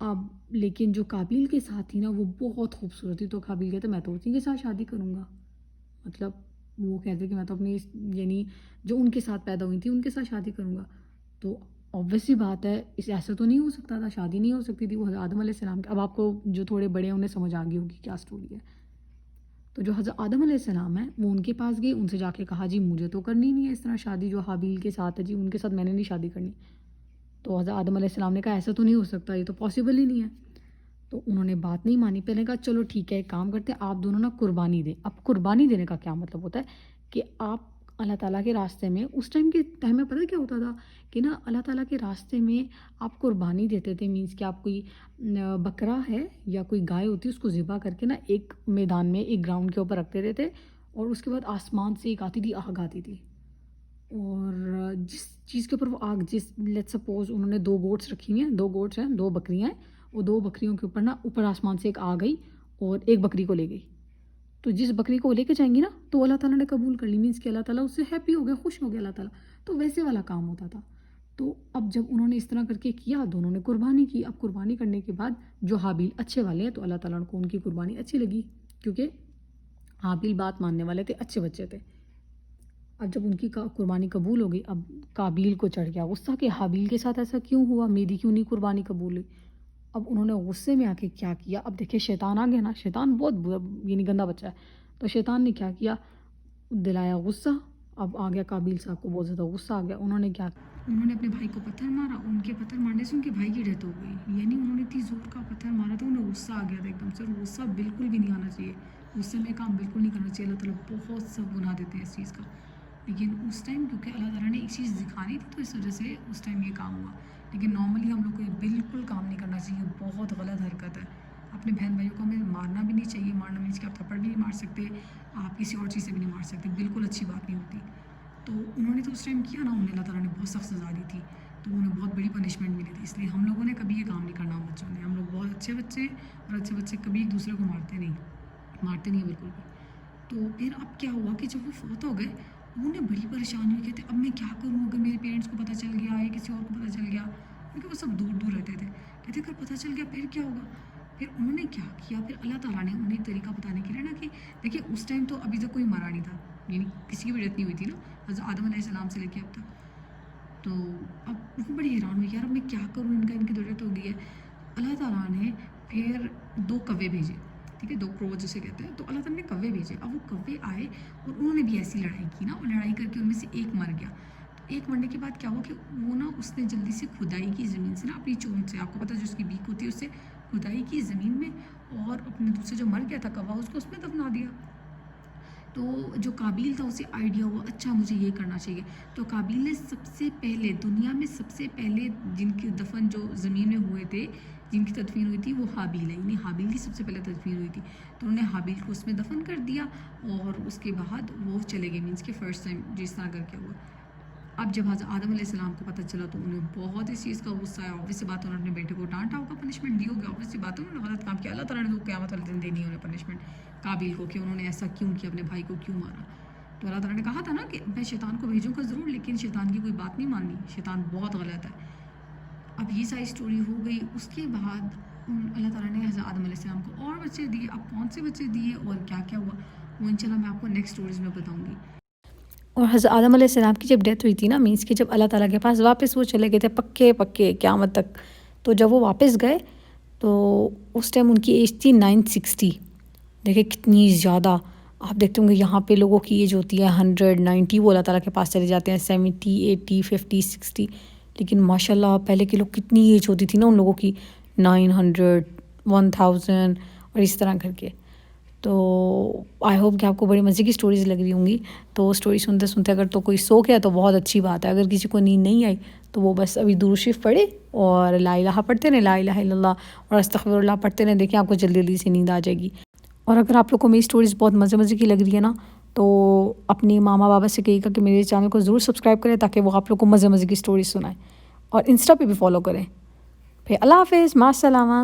اب لیکن جو قابیل کے ساتھ تھی نا وہ بہت خوبصورت تھی، تو قابیل کہتے میں تو اسی کے ساتھ شادی کروں گا. مطلب وہ کہتے کہ میں تو اپنی یعنی جو ان کے ساتھ پیدا ہوئی تھی ان کے ساتھ شادی کروں گا. تو obviously بات ہے اس ایسا تو نہیں ہو سکتا تھا، شادی نہیں ہو سکتی تھی. وہ حضرت آدم علیہ السلام اب آپ کو جو تھوڑے بڑے ہیں انہیں سمجھ آ گئی ہوگی کیا سٹوری ہے. تو جو حضرت آدم علیہ السلام ہے وہ ان کے پاس گئے، ان سے جا کے کہا جی مجھے تو کرنی نہیں ہے اس طرح شادی جو حابیل کے ساتھ ہے، جی ان کے ساتھ میں نے نہیں شادی کرنی. تو حضرت آدم علیہ السلام نے کہا ایسا تو نہیں ہو سکتا، یہ تو پاسبل ہی نہیں ہے. تو انہوں نے بات نہیں مانی. پہلے کہا چلو ٹھیک ہے ایک کام کرتے ہیں، آپ دونوں نا قربانی دیں. اب قربانی دینے کا کیا مطلب ہوتا ہے کہ آپ اللہ تعالیٰ کے راستے میں، اس ٹائم میں پتہ کیا ہوتا تھا کہ نا اللہ تعالیٰ کے راستے میں آپ قربانی دیتے تھے. مینس کہ آپ کوئی بکرا ہے یا کوئی گائے ہوتی ہے اس کو ذبح کر کے نا ایک میدان میں ایک گراؤنڈ کے اوپر رکھتے دیتے، اور اس کے بعد آسمان سے ایک آتی تھی آگ آتی تھی، اور جس چیز کے اوپر وہ آگ، لیٹ سپوز انہوں نے 2 گوٹس رکھی ہوئی ہیں، 2 گوٹس ہیں، 2 بکریاں ہیں، وہ 2 بکریوں کے اوپر نا اوپر آسمان سے ایک آ گئی اور ایک بکری کو لے گئی. تو جس بکری کو لے کے جائیں گی نا تو اللہ تعالیٰ نے قبول کر لی. مینس کہ اللہ تعالیٰ اس سے ہیپی ہو گیا، خوش ہو گیا اللہ تعالیٰ. تو ویسے والا کام ہوتا تھا. تو اب جب انہوں نے اس طرح کر کے کیا، دونوں نے قربانی کی. اب قربانی کرنے کے بعد جو حابیل اچھے والے ہیں تو اللہ تعالیٰ کو ان کی قربانی اچھی لگی، کیونکہ حابیل بات ماننے والے تھے، اچھے بچے تھے. اب جب ان کی قربانی قبول ہو گئی، اب قابیل کو چڑھ گیا غصہ کہ حابیل کے ساتھ ایسا کیوں ہوا، میری کیوں نہیں قربانی قبول ہوئی. اب انہوں نے غصے میں آ کے کیا کیا، اب دیکھیں شیطان آ گیا نا، شیطان بہت یعنی گندا بچہ ہے. تو شیطان نے کیا کیا، دلایا غصہ. اب آ گیا قابیل صاحب کو بہت زیادہ غصہ آ گیا. انہوں نے کیا، انہوں نے اپنے بھائی کو پتھر مارا. ان کے پتھر مارنے سے ان کے بھائی کی ڈیتھ ہو گئی. یعنی انہوں نے اتنی زور کا پتھر مارا تھا، انہیں غصہ آ گیا تھا ایک دم سے. اور غصہ بالکل بھی نہیں آنا چاہیے، غصے میں کام بالکل نہیں کرنا چاہیے. اللہ تعالیٰ بہت سب گناہ دیتے ہیں اس چیز کا. لیکن اس ٹائم کیونکہ اللہ تعالیٰ نے ایک چیز دکھانی تھی تو اس وجہ سے اس ٹائم یہ کام ہوا. لیکن نارملی ہم لوگ کو یہ بالکل کام نہیں کرنا چاہیے، بہت غلط حرکت ہے. اپنے بہن بھائیوں کو ہمیں مارنا بھی نہیں چاہیے. مارنا مینس کہ آپ تھپڑ بھی نہیں مار سکتے، آپ کسی اور چیز سے بھی نہیں مار سکتے، بالکل اچھی بات نہیں ہوتی. تو انہوں نے تو اس ٹائم کیا نا، انہیں اللہ تعالیٰ نے بہت سخت سزا دی تھی، تو انہیں بہت بڑی پنشمنٹ ملی تھی. اس لیے ہم لوگوں نے کبھی یہ کام نہیں کرنا. بچوں نے، ہم لوگ بہت اچھے بچے، اور اچھے بچے کبھی ایک دوسرے کو مارتے نہیں بالکل بھی. تو پھر اب کیا ہوا کہ جب وہ فوت ہو گئے، انہیں بڑی پریشانی ہوئی. کہتے اب میں کیا کروں اگر میرے پیرنٹس کو پتہ چل گیا یا کسی اور کو پتہ چل گیا، کیونکہ وہ سب دور دور رہتے تھے. کہتے اگر پتہ چل گیا پھر کیا ہوگا. پھر انہوں نے کیا کیا، پھر اللہ تعالیٰ نے انہیں ایک طریقہ بتانے کے لیے نا کہ دیکھیں اس ٹائم تو ابھی تک کوئی مرا نہیں تھا، یعنی کسی کی بھی ڈیتھ نہیں ہوئی تھی نا حضرت آدم علیہ السلام سے لے کے اب تک. تو اب وہ بڑی حیران ہوئی یار اب میں کیا کروں، ان کی ڈیتھ ہو گئی ہے. اللہ تعالیٰ نے پھر 2 کوے بھیجے، ٹھیک ہے، 2 کرو جسے کہتے ہیں. تو اللہ تعالیٰ نے کوے بھیجے. اب وہ کوے آئے اور انہوں نے بھی ایسی لڑائی کی نا، اور لڑائی کر کے ان میں سے ایک مر گیا. تو ایک مرنے کے بعد کیا ہوا کہ وہ نا اس نے جلدی سے کھدائی کی زمین سے نا، اپنی چونچ سے، آپ کو پتہ جو اس کی بیک ہوتی ہے اس سے کھدائی کی زمین میں، اور اپنے دوسرے جو مر گیا تھا کوا اس کو اس میں دفنا دیا. تو جو قابیل تھا اسے آئیڈیا ہوا اچھا مجھے یہ کرنا چاہیے. تو قابیل نے سب سے پہلے دنیا میں سب سے پہلے جن کی دفن جو زمین میں ہوئے تھے، جن کی تدفین ہوئی تھی وہ حابیل ہے، یعنی حابیل کی سب سے پہلے تدفین ہوئی تھی. تو انہوں نے حابیل کو اس میں دفن کر دیا، اور اس کے بعد وہ چلے گئے. مینس کہ فرسٹ ٹائم جس طرح کر کے ہوا. اب جب حضرت آدم علیہ السلام کو پتہ چلا تو انہیں بہت اس چیز کا غصہ آیا. obvious سی بات انہوں نے اپنے بیٹے کو ڈانٹا ہوگا، پنشمنٹ دی ہوگی. obvious سی بات انہوں نے غلط کام کیا. اللہ تعالیٰ نے تو قیامت والے دن دینی انہیں پنشمنٹ قابیل کو کہ انہوں نے ایسا کیوں کیا، اپنے بھائی کو کیوں مارا. تو اللہ تعالیٰ نے کہا تھا نا کہ میں شیطان کو بھیجوں گا ضرور، لیکن شیطان کی کوئی بات نہیں ماننی، شیطان بہت غلط ہے. اب یہ ساری اسٹوری ہو گئی. اس کے بعد اللہ تعالیٰ نے حضرت آدم علیہ السلام کو اور بچے دیے. اب کون سے بچے دیے اور کیا کیا ہوا وہ انشاءاللہ میں آپ کو نیکسٹ اسٹوریز میں بتاؤں گی. اور حضرت آدم علیہ السلام کی جب ڈیتھ ہوئی تھی نا، مینس کہ جب اللہ تعالیٰ کے پاس واپس وہ چلے گئے تھے پکے قیامت تک. تو جب وہ واپس گئے تو اس ٹائم ان کی ایج تھی 960. دیکھیں کتنی زیادہ. آپ دیکھتے ہوں گے یہاں پہ لوگوں کی ایج ہوتی ہے 100 90، وہ اللہ تعالیٰ کے پاس چلے جاتے ہیں 70 80 50 60. لیکن ماشاء اللہ پہلے کے لوگ کتنی ایج ہوتی تھی نا ان لوگوں کی، 900 1000 اور اس طرح کر کے. تو آئی ہوپ کہ آپ کو بڑی مزے کی اسٹوریز لگ رہی ہوں گی. تو اسٹوری سنتے سنتے اگر تو کوئی سو گیا تو بہت اچھی بات ہے. اگر کسی کو نیند نہیں آئی تو وہ بس ابھی درود شریف پڑھے اور لا الہ پڑھتے رہیں، لا الہ الا اللہ اور استغفر اللہ پڑھتے رہیں. دیکھیں آپ کو جلدی جلدی سے نیند آ جائے گی. اور اگر آپ لوگ کو میری اسٹوریز بہت مزے کی لگ رہی ہے نا، تو اپنی ماما بابا سے کہیے گا کہ میرے چینل کو ضرور سبسکرائب کریں تاکہ وہ آپ لوگ کو مزے کی اسٹوریز سنائیں، اور انسٹا پہ بھی فالو کریں. پھر اللہ حافظ، مع السلامہ.